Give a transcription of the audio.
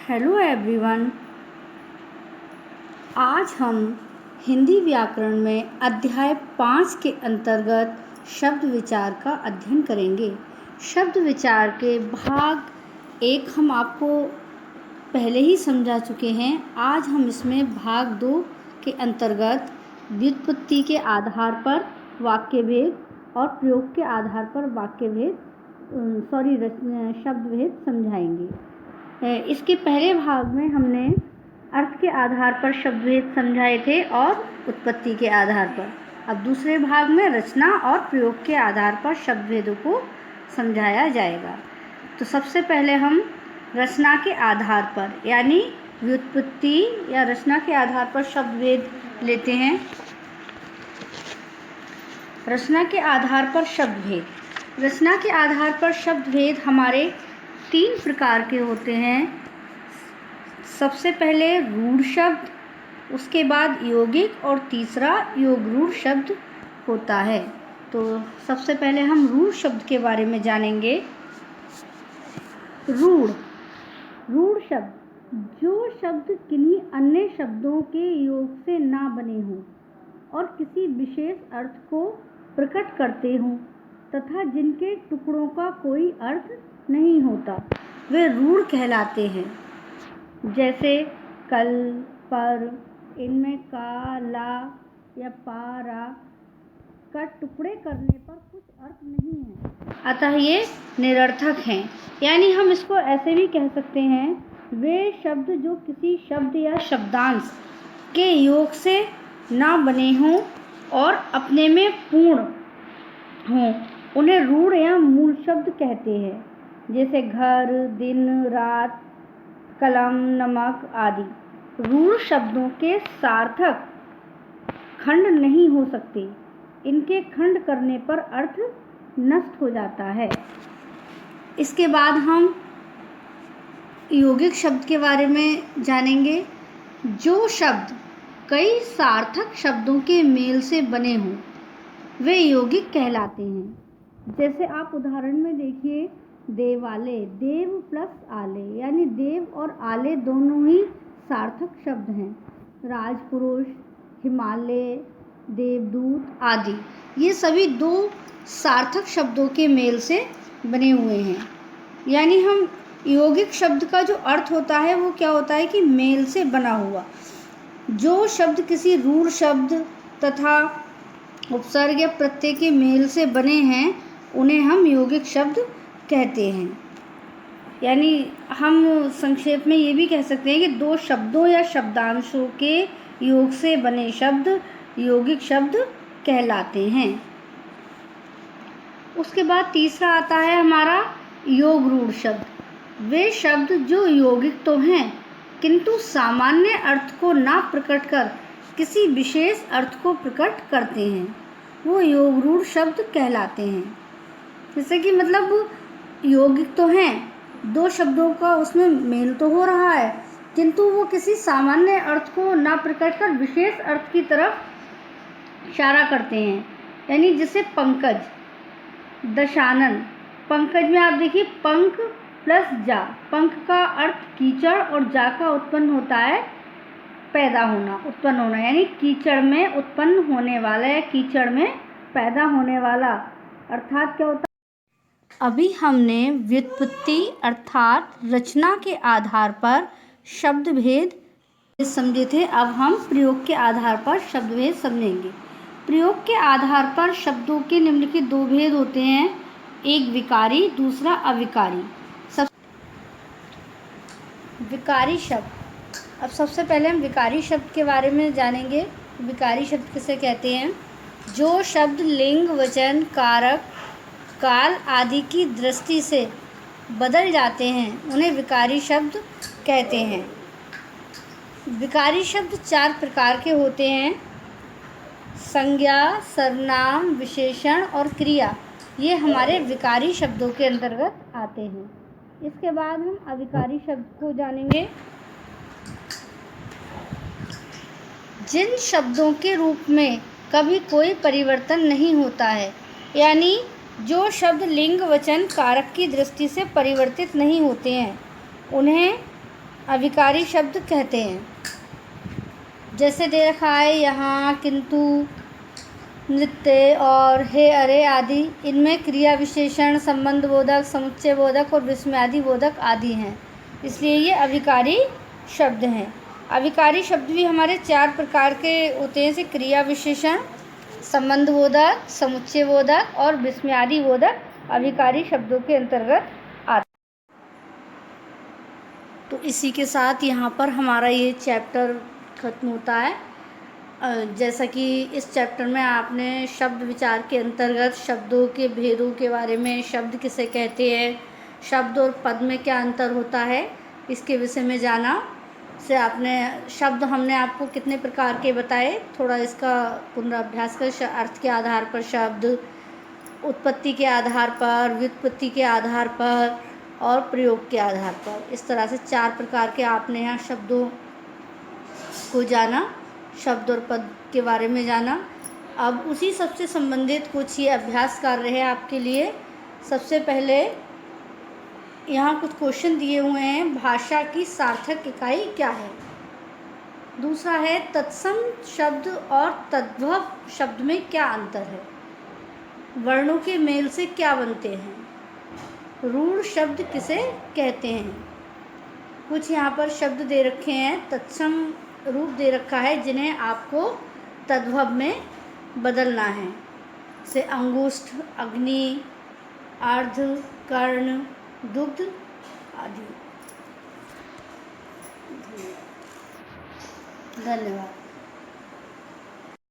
Hello everyone. आज हम हिंदी व्याकरण में अध्याय 5 के अंतर्गत शब्द विचार का अध्ययन करेंगे। शब्द विचार के भाग 1 हम आपको पहले ही समझा चुके हैं। आज हम इसमें भाग 2 के अंतर्गत व्युत्पत्ति के आधार पर वाक्य भेद और प्रयोग के आधार पर शब्द भेद समझाएंगे। इसके पहले भाग में हमने अर्थ के आधार पर शब्द भेद समझाए थे और उत्पत्ति के आधार पर। अब दूसरे भाग में रचना और प्रयोग के आधार पर शब्द भेदों को समझाया जाएगा। तो सबसे पहले हम रचना के आधार पर यानी व्युत्पत्ति या रचना के आधार पर शब्द भेद लेते हैं। रचना के आधार पर शब्द भेद। रचना के आधार पर शब्द भेद हमारे 3 प्रकार के होते हैं। सबसे पहले रूढ़ शब्द, उसके बाद यौगिक और तीसरा योगरूढ़ शब्द होता है। तो सबसे पहले हम रूढ़ शब्द के बारे में जानेंगे। रूढ़ शब्द, जो शब्द किन्हीं अन्य शब्दों के योग से ना बने हों और किसी विशेष अर्थ को प्रकट करते हों तथा जिनके टुकड़ों का कोई अर्थ नहीं होता, वे रूढ़ कहलाते हैं। जैसे कल, पर, इनमें का, ला या पारा का टुकड़े करने पर कुछ अर्थ नहीं है, अतः ये निरर्थक हैं। यानी हम इसको ऐसे भी कह सकते हैं, वे शब्द जो किसी शब्द या शब्दांश के योग से ना बने हों और अपने में पूर्ण हों, उन्हें रूढ़ या मूल शब्द कहते हैं। जैसे घर, दिन, रात, कलम, नमक आदि। रूढ़ शब्दों के सार्थक खंड नहीं हो सकते। इनके खंड करने पर अर्थ नष्ट हो जाता है। इसके बाद हम यौगिक शब्द के बारे में जानेंगे। जो शब्द कई सार्थक शब्दों के मेल से बने हों, वे यौगिक कहलाते हैं। जैसे आप उदाहरण में देखिए, देवालय, देव प्लस आले, यानी देव और आले दोनों ही सार्थक शब्द हैं। राजपुरुष, हिमालय, देवदूत आदि, ये सभी 2 सार्थक शब्दों के मेल से बने हुए हैं। यानी हम यौगिक शब्द का जो अर्थ होता है वो क्या होता है कि मेल से बना हुआ। जो शब्द किसी रूढ़ शब्द तथा उपसर्ग या प्रत्यय के मेल से बने हैं, उन्हें हम यौगिक शब्द कहते हैं। यानी हम संक्षेप में ये भी कह सकते हैं कि 2 शब्दों या शब्दांशों के योग से बने शब्द यौगिक शब्द कहलाते हैं। उसके बाद तीसरा आता है हमारा योगरूढ़ शब्द। वे शब्द जो यौगिक तो हैं किंतु सामान्य अर्थ को ना प्रकट कर किसी विशेष अर्थ को प्रकट करते हैं, वो योगरूढ़ शब्द कहलाते हैं। जैसे कि मतलब यौगिक तो हैं, 2 शब्दों का उसमें मेल तो हो रहा है, किंतु वो किसी सामान्य अर्थ को ना प्रकट कर विशेष अर्थ की तरफ इशारा करते हैं। यानी जैसे पंकज, दशानन। पंकज में आप देखिए पंख प्लस जा। पंख का अर्थ कीचड़ और जा का उत्पन्न होता है पैदा होना, उत्पन्न होना, यानी कीचड़ में उत्पन्न होने वाला या कीचड़ में पैदा होने वाला, अर्थात क्या होता है। अभी हमने व्युत्पत्ति अर्थात रचना के आधार पर शब्द भेद समझे थे। अब हम प्रयोग के आधार पर शब्द भेद समझेंगे। प्रयोग के आधार पर शब्दों के निम्नलिखित 2 भेद होते हैं, एक विकारी, दूसरा अविकारी। विकारी शब्द। अब सबसे पहले हम विकारी शब्द के बारे में जानेंगे। विकारी शब्द किसे कहते हैं? जो शब्द लिंग, वचन, कारक, काल आदि की दृष्टि से बदल जाते हैं, उन्हें विकारी शब्द कहते हैं। विकारी शब्द 4 प्रकार के होते हैं, संज्ञा, सर्वनाम, विशेषण और क्रिया। ये हमारे विकारी शब्दों के अंतर्गत आते हैं। इसके बाद हम अविकारी शब्द को जानेंगे। जिन शब्दों के रूप में कभी कोई परिवर्तन नहीं होता है, यानी जो शब्द लिंग, वचन, कारक की दृष्टि से परिवर्तित नहीं होते हैं, उन्हें अविकारी शब्द कहते हैं। जैसे दे रखा है यहाँ किंतु, नृत्य और हे, अरे आदि। इनमें क्रिया विशेषण, संबंध बोधक, समुच्चय बोधक और विस्मयादि बोधक आदि हैं, इसलिए ये अविकारी शब्द हैं। अविकारी शब्द भी हमारे 4 प्रकार के होते हैं, जैसे क्रिया विशेषण, संबंध बोधक, समुच्चय बोधक और विस्मयादि बोधक अविकारी शब्दों के अंतर्गत आते हैं। तो इसी के साथ यहाँ पर हमारा ये चैप्टर खत्म होता है। जैसा कि इस चैप्टर में आपने शब्द विचार के अंतर्गत शब्दों के भेदों के बारे में, शब्द किसे कहते हैं, शब्द और पद में क्या अंतर होता है, इसके विषय में जाना। से आपने शब्द हमने आपको कितने प्रकार के बताए, थोड़ा इसका पुनराभ्यास कर। अर्थ के आधार पर शब्द, उत्पत्ति के आधार पर, व्युत्पत्ति के आधार पर और प्रयोग के आधार पर, इस तरह से 4 प्रकार के आपने यहाँ शब्दों को जाना, शब्द और पद के बारे में जाना। अब उसी सबसे संबंधित कुछ ये अभ्यास कार्य है आपके लिए। सबसे पहले यहाँ कुछ क्वेश्चन दिए हुए हैं। भाषा की सार्थक इकाई क्या है? दूसरा है तत्सम शब्द और तद्भव शब्द में क्या अंतर है? वर्णों के मेल से क्या बनते हैं? रूढ़ शब्द किसे कहते हैं? कुछ यहाँ पर शब्द दे रखे हैं, तत्सम रूप दे रखा है, जिन्हें आपको तद्भव में बदलना है, जैसे अंगुष्ठ, अग्नि, अर्ध, कर्ण, दुग्ध आदि। धन्यवाद।